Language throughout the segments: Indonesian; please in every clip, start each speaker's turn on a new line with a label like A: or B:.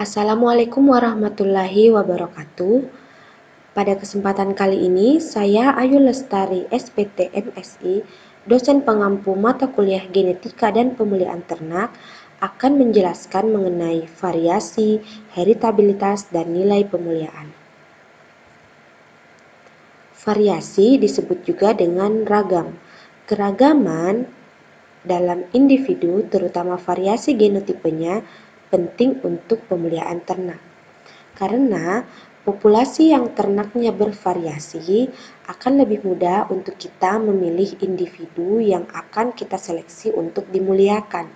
A: Assalamualaikum warahmatullahi wabarakatuh. Pada kesempatan kali ini, saya Ayu Lestari, SPT MSI, dosen pengampu mata kuliah Genetika dan Pemulihan Ternak, akan menjelaskan mengenai variasi, heritabilitas, dan nilai pemulihan. Variasi disebut juga dengan ragam. Keragaman dalam individu, terutama variasi genotipenya, penting untuk pemeliharaan ternak. Karena populasi yang ternaknya bervariasi, akan lebih mudah untuk kita memilih individu yang akan kita seleksi untuk dimuliakan.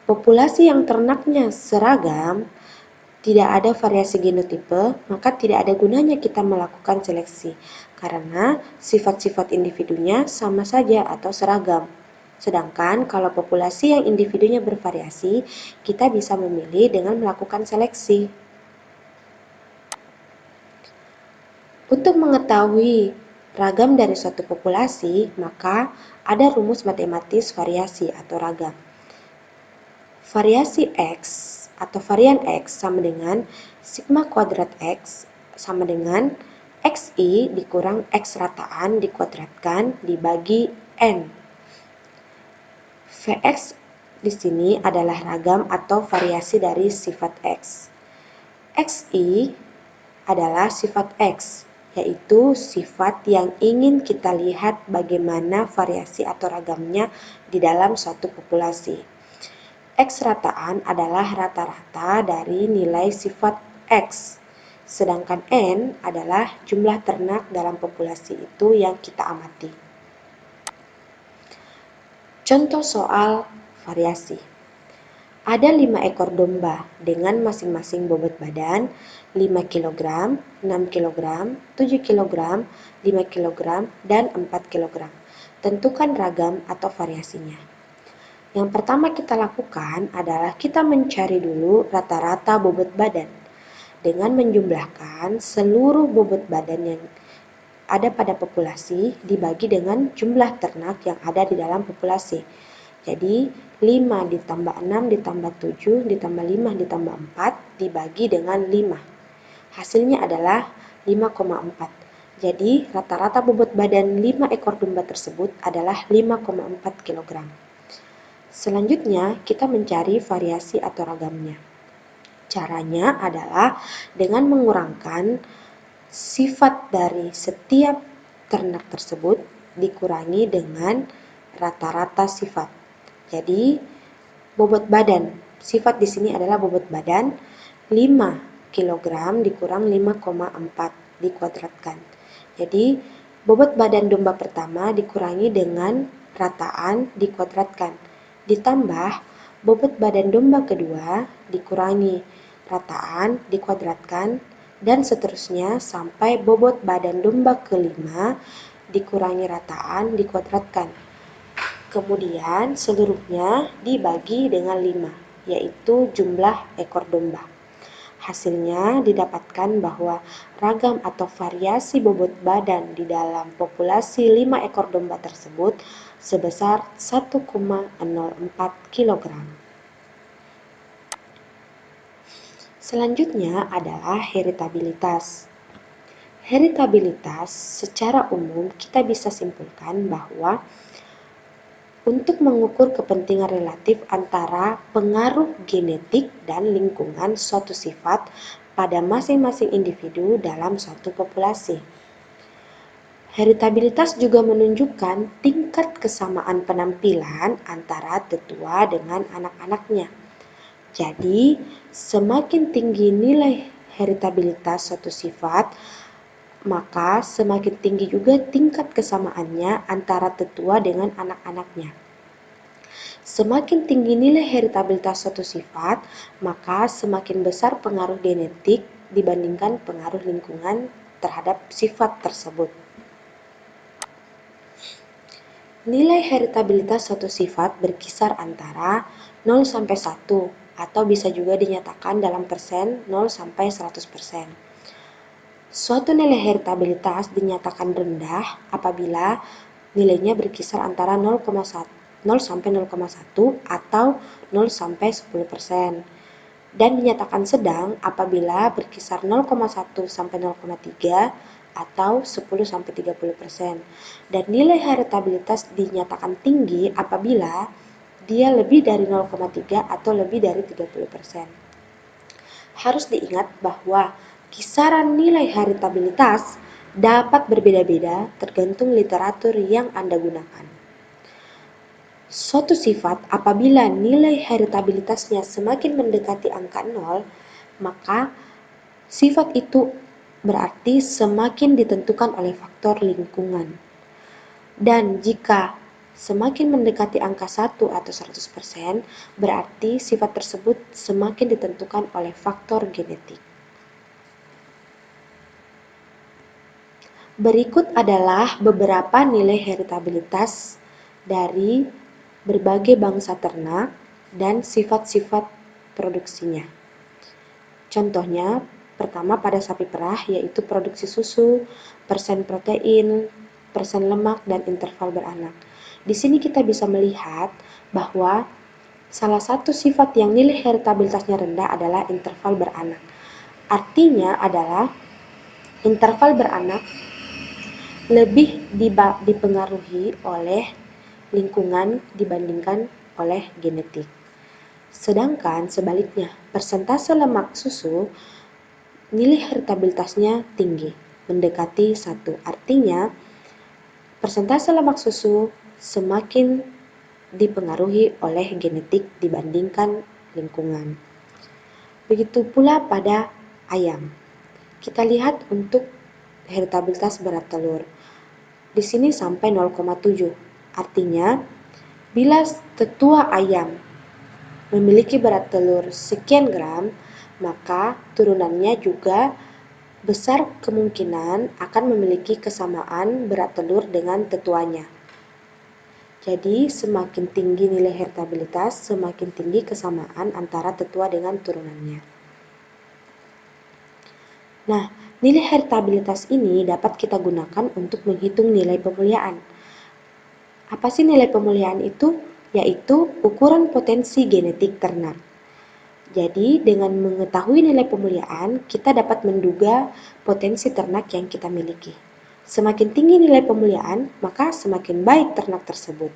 A: Populasi yang ternaknya seragam, tidak ada variasi genotipe, maka tidak ada gunanya kita melakukan seleksi, karena sifat-sifat individunya sama saja atau seragam. Sedangkan kalau populasi yang individunya bervariasi, kita bisa memilih dengan melakukan seleksi. Untuk mengetahui ragam dari suatu populasi, maka ada rumus matematis variasi atau ragam. Variasi X atau varian X sama dengan sigma kuadrat X sama dengan XI dikurang X rataan dikuadratkan dibagi N. Vx di sini adalah ragam atau variasi dari sifat X. Xi adalah sifat X, yaitu sifat yang ingin kita lihat bagaimana variasi atau ragamnya di dalam suatu populasi. X rataan adalah rata-rata dari nilai sifat X, sedangkan N adalah jumlah ternak dalam populasi itu yang kita amati. Contoh soal variasi. Ada 5 ekor domba dengan masing-masing bobot badan 5 kg, 6 kg, 7 kg, 5 kg, dan 4 kg. Tentukan ragam atau variasinya. Yang pertama kita lakukan adalah kita mencari dulu rata-rata bobot badan dengan menjumlahkan seluruh bobot badan yang ada pada populasi dibagi dengan jumlah ternak yang ada di dalam populasi. Jadi 5 ditambah 6 ditambah 7 ditambah 5 ditambah 4 dibagi dengan 5. Hasilnya adalah 5,4. Jadi rata-rata bobot badan 5 ekor domba tersebut adalah 5,4 kg. Selanjutnya kita mencari variasi atau ragamnya. Caranya adalah dengan mengurangkan sifat dari setiap ternak tersebut dikurangi dengan rata-rata sifat. Jadi, bobot badan, sifat di sini adalah bobot badan 5 kg dikurang 5,4 dikuadratkan. Jadi, bobot badan domba pertama dikurangi dengan rataan dikuadratkan. Ditambah, bobot badan domba kedua dikurangi rataan dikuadratkan, dan seterusnya sampai bobot badan domba kelima dikurangi rataan dikuadratkan. Kemudian seluruhnya dibagi dengan 5, yaitu jumlah ekor domba. Hasilnya didapatkan bahwa ragam atau variasi bobot badan di dalam populasi 5 ekor domba tersebut sebesar 1,04 kg. Selanjutnya adalah heritabilitas. Heritabilitas secara umum kita bisa simpulkan bahwa untuk mengukur kepentingan relatif antara pengaruh genetik dan lingkungan suatu sifat pada masing-masing individu dalam suatu populasi. Heritabilitas juga menunjukkan tingkat kesamaan penampilan antara tetua dengan anak-anaknya. Jadi, semakin tinggi nilai heritabilitas suatu sifat, maka semakin tinggi juga tingkat kesamaannya antara tetua dengan anak-anaknya. Semakin tinggi nilai heritabilitas suatu sifat, maka semakin besar pengaruh genetik dibandingkan pengaruh lingkungan terhadap sifat tersebut. Nilai heritabilitas suatu sifat berkisar antara 0 sampai 1 atau bisa juga dinyatakan dalam persen 0 sampai 100%. Suatu nilai heritabilitas dinyatakan rendah apabila nilainya berkisar antara 0 sampai 0,1 atau 0 sampai 10%. dan dinyatakan sedang apabila berkisar 0,1 sampai 0,3 atau 10 sampai 30%. Dan nilai heritabilitas dinyatakan tinggi apabila dia lebih dari 0,3 atau lebih dari 30%. Harus diingat bahwa kisaran nilai heritabilitas dapat berbeda-beda tergantung literatur yang Anda gunakan. Suatu sifat apabila nilai heritabilitasnya semakin mendekati angka 0, maka sifat itu berarti semakin ditentukan oleh faktor lingkungan. Dan jika semakin mendekati angka 1 atau 100%, berarti sifat tersebut semakin ditentukan oleh faktor genetik. Berikut adalah beberapa nilai heritabilitas dari berbagai bangsa ternak dan sifat-sifat produksinya. Contohnya, pertama pada sapi perah yaitu produksi susu, persen protein, persen lemak, dan interval beranak. Di sini kita bisa melihat bahwa salah satu sifat yang nilai heritabilitasnya rendah adalah interval beranak. Artinya adalah interval beranak lebih dipengaruhi oleh lingkungan dibandingkan oleh genetik. Sedangkan sebaliknya, persentase lemak susu nilai heritabilitasnya tinggi, mendekati 1. Artinya, persentase lemak susu semakin dipengaruhi oleh genetik dibandingkan lingkungan. Begitu pula pada ayam. Kita lihat untuk heritabilitas berat telur. Di sini sampai 0,7. Artinya, bila tetua ayam memiliki berat telur sekian gram, maka turunannya juga besar kemungkinan akan memiliki kesamaan berat telur dengan tetuanya. Jadi, semakin tinggi nilai heritabilitas, semakin tinggi kesamaan antara tetua dengan turunannya. Nah, nilai heritabilitas ini dapat kita gunakan untuk menghitung nilai pemuliaan. Apa sih nilai pemuliaan itu? Yaitu ukuran potensi genetik ternak. Jadi, dengan mengetahui nilai pemuliaan, kita dapat menduga potensi ternak yang kita miliki. Semakin tinggi nilai pemuliaan, maka semakin baik ternak tersebut.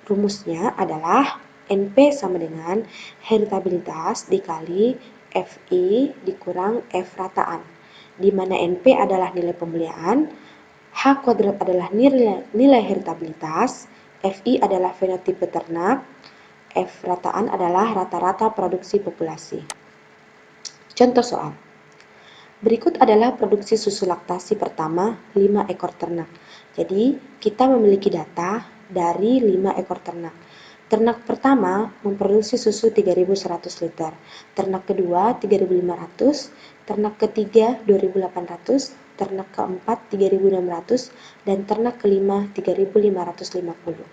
A: Rumusnya adalah NP sama dengan heritabilitas dikali FI dikurang F rataan, di mana NP adalah nilai pemuliaan, H kuadrat adalah nilai heritabilitas, FI adalah fenotipe ternak, F rataan adalah rata-rata produksi populasi. Contoh soal. Berikut adalah produksi susu laktasi pertama 5 ekor ternak. Jadi, kita memiliki data dari 5 ekor ternak. Ternak pertama memproduksi susu 3.100 liter, ternak kedua 3.500, ternak ketiga 2.800, ternak keempat 3.600, dan ternak kelima 3.550.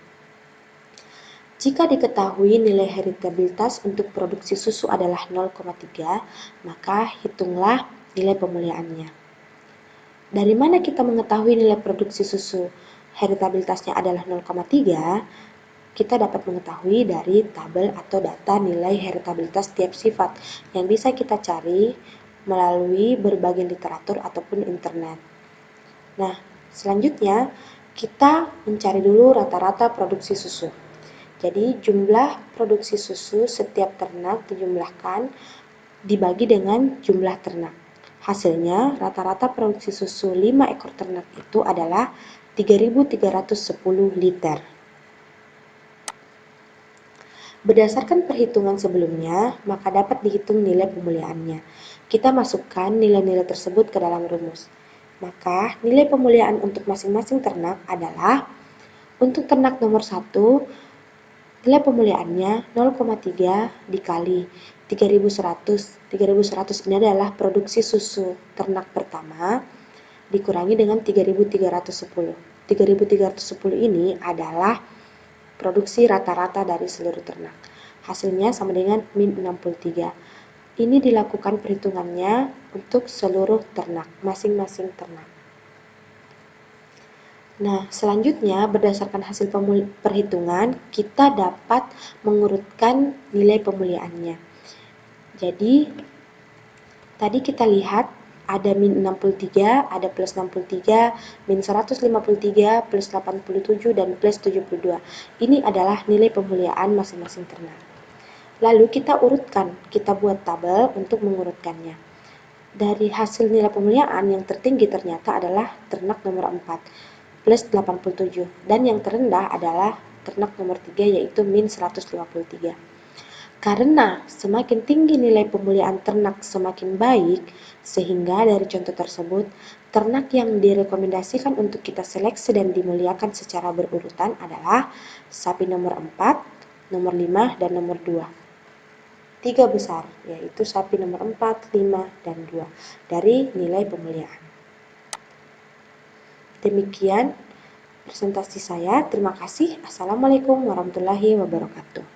A: Jika diketahui nilai heritabilitas untuk produksi susu adalah 0,3, maka hitunglah nilai pemuliaannya. Dari mana kita mengetahui nilai produksi susu heritabilitasnya adalah 0,3? Kita dapat mengetahui dari tabel atau data nilai heritabilitas tiap sifat yang bisa kita cari melalui berbagai literatur ataupun internet. Nah, selanjutnya kita mencari dulu rata-rata produksi susu. Jadi, jumlah produksi susu setiap ternak dijumlahkan dibagi dengan jumlah ternak. Hasilnya, rata-rata produksi susu 5 ekor ternak itu adalah 3.310 liter. Berdasarkan perhitungan sebelumnya, maka dapat dihitung nilai pemuliaannya. Kita masukkan nilai-nilai tersebut ke dalam rumus. Maka, nilai pemuliaan untuk masing-masing ternak adalah untuk ternak nomor 1, nilai pemuliaannya 0,3 dikali 3.100. 3.100 ini adalah produksi susu ternak pertama dikurangi dengan 3.310. 3.310 ini adalah produksi rata-rata dari seluruh ternak. Hasilnya sama dengan min 63. Ini dilakukan perhitungannya untuk seluruh ternak, masing-masing ternak. Nah, selanjutnya berdasarkan hasil perhitungan, kita dapat mengurutkan nilai pemuliaannya. Jadi, tadi kita lihat ada min 63, ada plus 63, min 153, plus 87, dan plus 72. Ini adalah nilai pemuliaan masing-masing ternak. Lalu kita urutkan, kita buat tabel untuk mengurutkannya. Dari hasil nilai pemuliaan yang tertinggi ternyata adalah ternak nomor 4, plus 87, dan yang terendah adalah ternak nomor 3 yaitu min 153. Karena semakin tinggi nilai pemuliaan ternak semakin baik, sehingga dari contoh tersebut, ternak yang direkomendasikan untuk kita seleksi dan dimuliakan secara berurutan adalah sapi nomor 4, nomor 5, dan nomor 2. 3 besar, yaitu sapi nomor 4, 5, dan 2 dari nilai pemuliaan. Demikian presentasi saya. Terima kasih. Assalamualaikum warahmatullahi wabarakatuh.